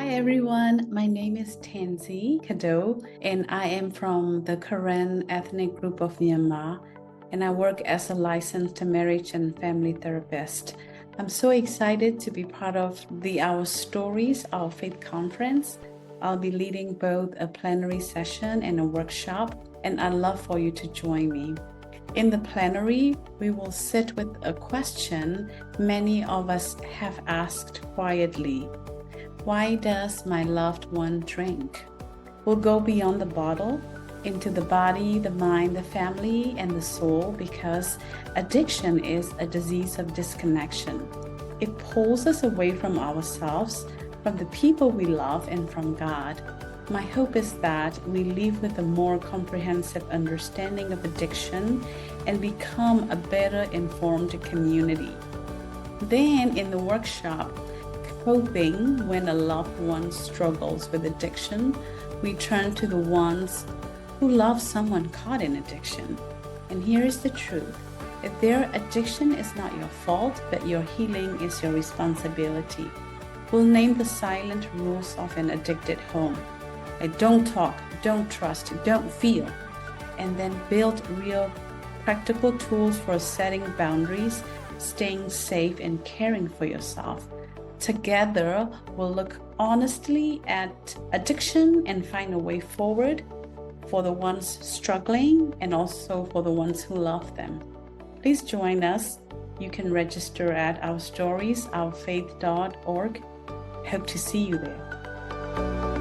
Hi everyone, my name is Tansy Kadoe and I am from the Karen ethnic group of Myanmar and I work as a licensed marriage and family therapist. I'm so excited to be part of the Our Stories, Our Faith conference. I'll be leading both a plenary session and a workshop, and I'd love for you to join me. In the plenary, we will sit with a question many of us have asked quietly. Why does my loved one drink? We'll go beyond the bottle, into the body, the mind, the family, and the soul, because addiction is a disease of disconnection. It pulls us away from ourselves, from the people we love, and from God. My hope is that we leave with a more comprehensive understanding of addiction and become a better informed community. Then in the workshop, Coping when a loved one struggles with addiction, we turn to the ones who love someone caught in addiction. And here is the truth. If their addiction is not your fault, but your healing is your responsibility. We'll name the silent rules of an addicted home. Like don't talk, don't trust, don't feel. And then build real practical tools for setting boundaries, staying safe, and caring for yourself. Together, we'll look honestly at addiction and find a way forward for the ones struggling and also for the ones who love them. Please join us. You can register at ourstoriesourfaith.org. Hope to see you there.